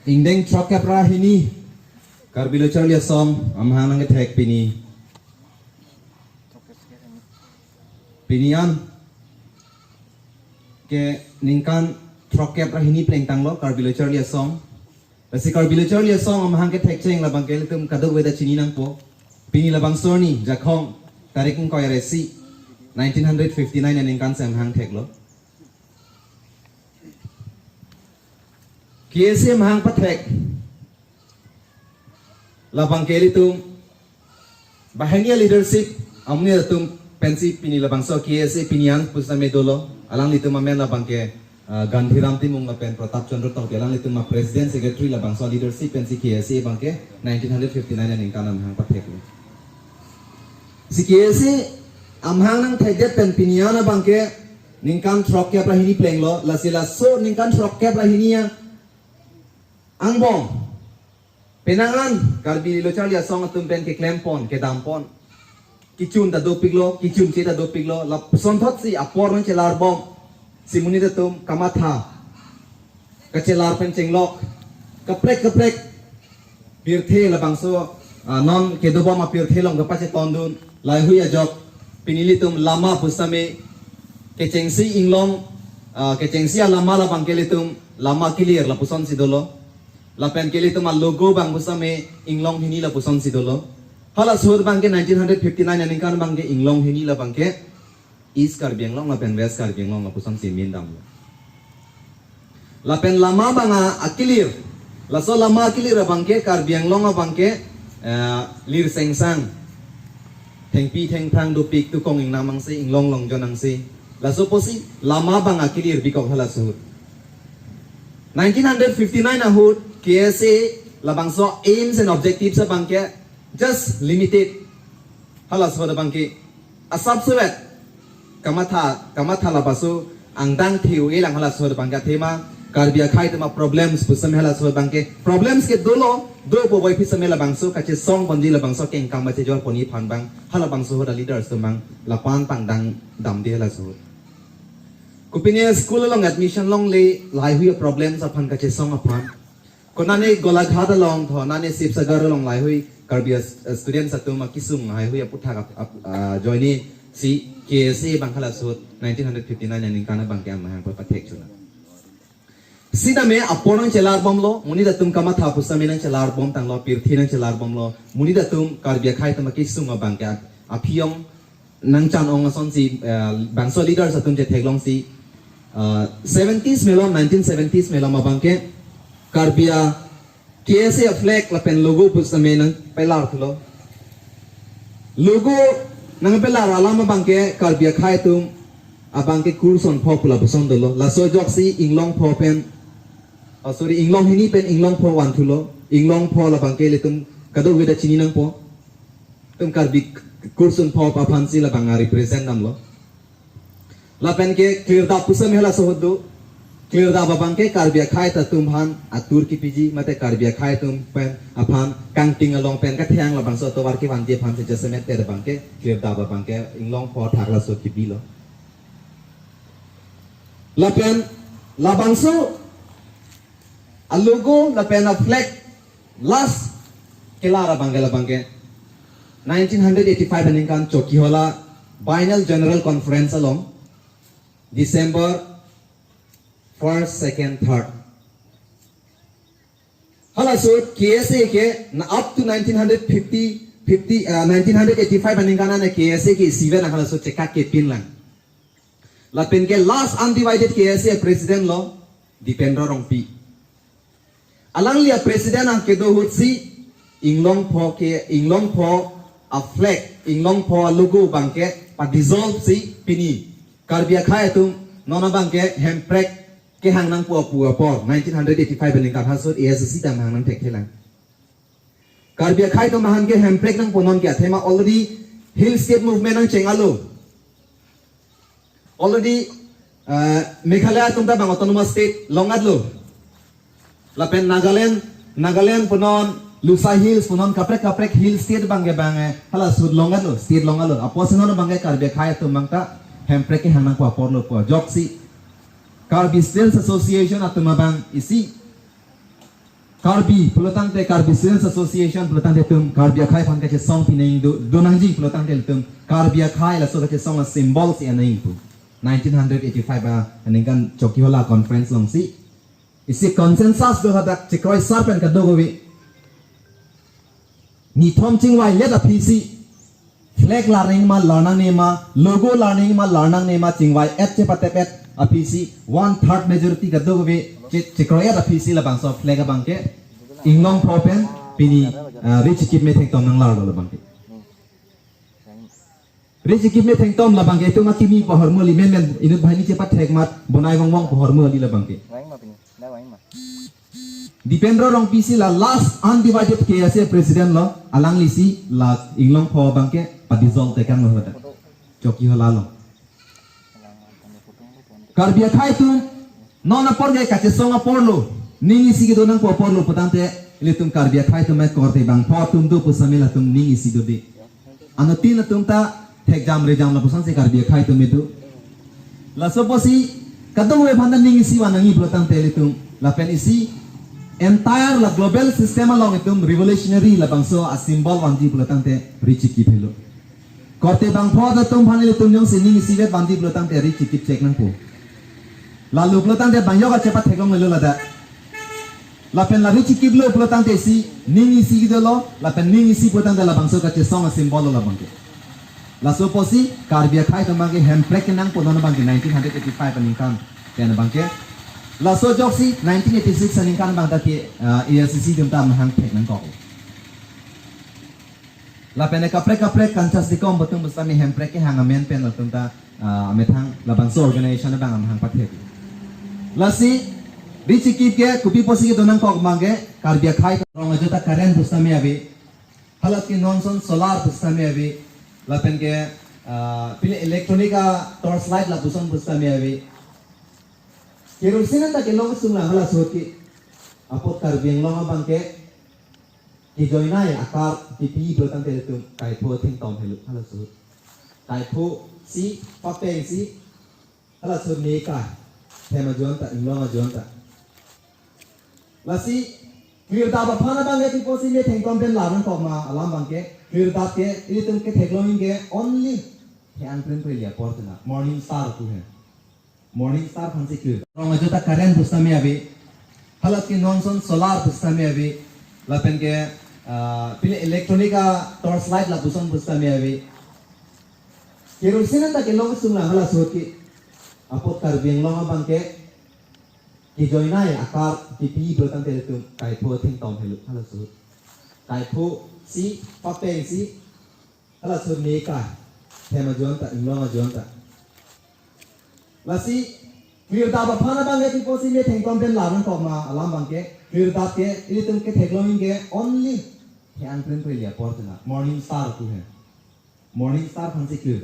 Indeng trokep rahini karbilo charlia som amhang nang tek pinian ke ningkan trokep rahini plengtang lo karbilo charlia som basi karbilo charlia som amhang ke tek cheng labang ke tum kadok weda chini nang po pini labang sorni jakhong tariking ko resi 1959 na ningkan sam hang tek lo KSA mahang patek labang keli tum bahania leadership amne tum pensi pini labang so KSA pinian pusame dolo alang litum amen labang ke Gandhiram timung lapen Pratap Chandra tau alang litum ma president secretary labang so leadership pensi KSA bang ke 1959 na ningkan mahang patek si KSA amhang nang tejet pen pinian bang ke ningkan trok ya prahini pleng lo lasila so ningkan trok ya prahinia Angbong penangan karbi lo charlia song atum pen ke klempon ke dampon kichun da dopiglo kichun che da dopiglo la sonthot si apor nang chelar bom simuni da tum kamatha ka chelar pen chenglok kaprek birthe la bangso non ke do bom birthe long gapa che tondun lai hui ajok pinili tum lama pusame ke chengsi inglong ke chengsi lama la bangkeli tum lama clear la puson sidolo lapen keli tu mal logo bang busame inglong hini la puson sidolo hala sur bang ke 1959 ningkan bang ke inglong hini la bang ke east karbiang long lapen west karbiang long la puson simin dam lapen lama bang akilir la so lama akilir bang ke karbiang long bang ke lir sengsang thengpi thengprang do pik tu kong ing namang se inglong long jonang se la so posi lama bang akilir bikok hala sur 1959 ahud KSA labang so aims and objectives sa bangke just limited halas pada bangke asap suwet kamatha labasu angdang thiu elang halas pada bangke tema karbia khai tema problems pusam halas pada bangke problems ke do boy pisame labang so kache song bondi labang so keng kam bache jor poni phan bang hala bang so da leaders tumang lapan pangdang dam de halas kupine school long admission long le lai hui problems aphan kache song aphan konane golaghat long tho nane sipsagar long lai hui karbia student satu makisung hai hui aputha joini si KSA bangkhala sut 1959 ning kana bangke amhang patek chuna sida me aporang chelar bom lo muni da tum kama tha pusame nang chelar bom tang lo pirthi nang chelar bom lo muni da tum karbia khai tam makisung bangke aphiong nang chan ong son si bangso leader satum je theklong si 70s melom 1970s melom bangke Karbia KSA flag lapen logo pusame nang pelar thulo logo nang pelar alama bangke karbia khai tum abangke kurson phopula buson dolo la so joksi inglong pho pen sorry inglong hini pen inglong pho wan thulo inglong pho la bangke letum kado weda chini nang po tum karbi kurson pho pa phansi la banga represent namlo lapen ke clear da pusame hela sohodu clear da babangke karbia khai ta tumhan atur ki piji mate karbia khai tum pen aphan kangting along pen ka thyang la bangso to warki wanti phan se jasmet te bangke clear da babangke inglong pho thakla so ki bilo lapen la bangso a logo lapen a flag last kelara bangela bangke 1985 aninkan choki hola biennial general conference along December 1st, 2nd, 3rd. Hala so KSA ke up to 1985 aningkana na KSA ke siven hala so cekak ke pin lang. Lapen ke last undivided KSA president lo dipendro rong pi. Alang liya president ang kedo hutsi inglong pho a flag inglong pho logo bangke pa dissolve si pini. Karbia khai tum nona bangke hemprek ke hang nang por 1985 bening ka hasut ASC tam hang nang tek thelang karbia khai to mahan ke hemprek nang ponon ke thema already hill state movement nang chengalo already Meghalaya tumta bang autonomous state longadlo lapen Nagaland ponon Lusa Hills ponon kaprek hill state bang ke bang hala sud longadlo state longalo aposono bang ke karbia khai to mangta hemprek ke hang nang por lo po joksi Karbi Sales Association at Tumabang isi Karbi pelotang te Karbi Students Association pelotang te tum Karbi Akai pan kache song pineng do donangji pelotang te tum Karbi Akai la so kache song a symbols ya naing pu 1985 ba aningan Chokiola conference long si isi consensus do hadak chikoi sarpen ka dogowi ni thom chingwai le da pc flag learning ma learning ne ma logo learning ma learning ne ma chingwai at che patepet a pc 1/3 majority ka dogowi chikroya da pc la bangso flag a bangke inglong propen pini rich kip me theng tom nang lar lo bangke rich kip me theng tom la bangke tu ma kimi pohor mo li men inut bhani che pat thek mat bonai wong wong pohor mo li la bangke Dipendro rong PC la last undivided KSA president lo alang lisi la inglong pho bangke padizol tekan lo hada choki hola lo Karbi Akai tu nona por ge kache songa porlo ningi sigi do nang po porlo potante ile tum Karbi Akai tu me korte bang po tum do pusamila tum ningi sigi do de ano tin tum ta thek jam re jam la pusan se Karbi Akai tu me do la soposi kadong we phanda ningi si wanangi potante ile tum la pen isi entire la global system along itum revolutionary la bangso a symbol wanji pelotante richi ki phelo korte bang pho da tum phani tum jong sining sivet wanji pelotante richi ki check nang po lalu pelotante bang yoga cepat thekong lelo lada la pen la richi ki blo pelotante si ningi si gidolo la pen ningi si pelotante la bangso ka che song a symbol la bangke la soposi Karbi Akai to bangke handbrake nang po non bangke 1985 paningkan ken bangke la so joksi 1986 saningkan bang dati ASCC dum tam hang thek nang ko la pene kapre kanchas dikom botung bestami handbrake hang amen pen la tumta amethang la bang so organization bang am hang pathe la si richi kip ke kupi posi ke donang kok mange Karbi Akai rong ajota current bustami abi halat ki nonson solar bustami abi la pen ke pile electronica torch light la buson bustami abi Kerosin ta ke long sungla hala soti apot Karbi long bangke ki joinai akar pipi belakang te tu kai pho thing tom helu hala sot kai pho si pape si hala sot ne ka thema jon ta inglong jon ta lasi clear ta ba phana bangke ki posi me thing tom ben la ran ko ma alam bangke clear ta ke ili tum ke theklong ke only he an print pe lia portna morning star tu hai morning star fancy clear rong ajota current bustami abi halat ki nonson solar bustami abi la pen ke pile electronica torch light la buson bustami abi kerosin ta ke long sungla hala soti apot Karbi long bangke ki joinai akar pipi belakang te tu kai pho thing tom helu hala sot kai pho si pape si hala sot ne ka thema jon ta inglong jon ta lasi clear ta ba phana bang ke posi me theng kom ben la ran ko ma alam bang ke clear ta ke ili tum ke theklong ke only he an print pe lia portna morning star tu hai morning star fancy clear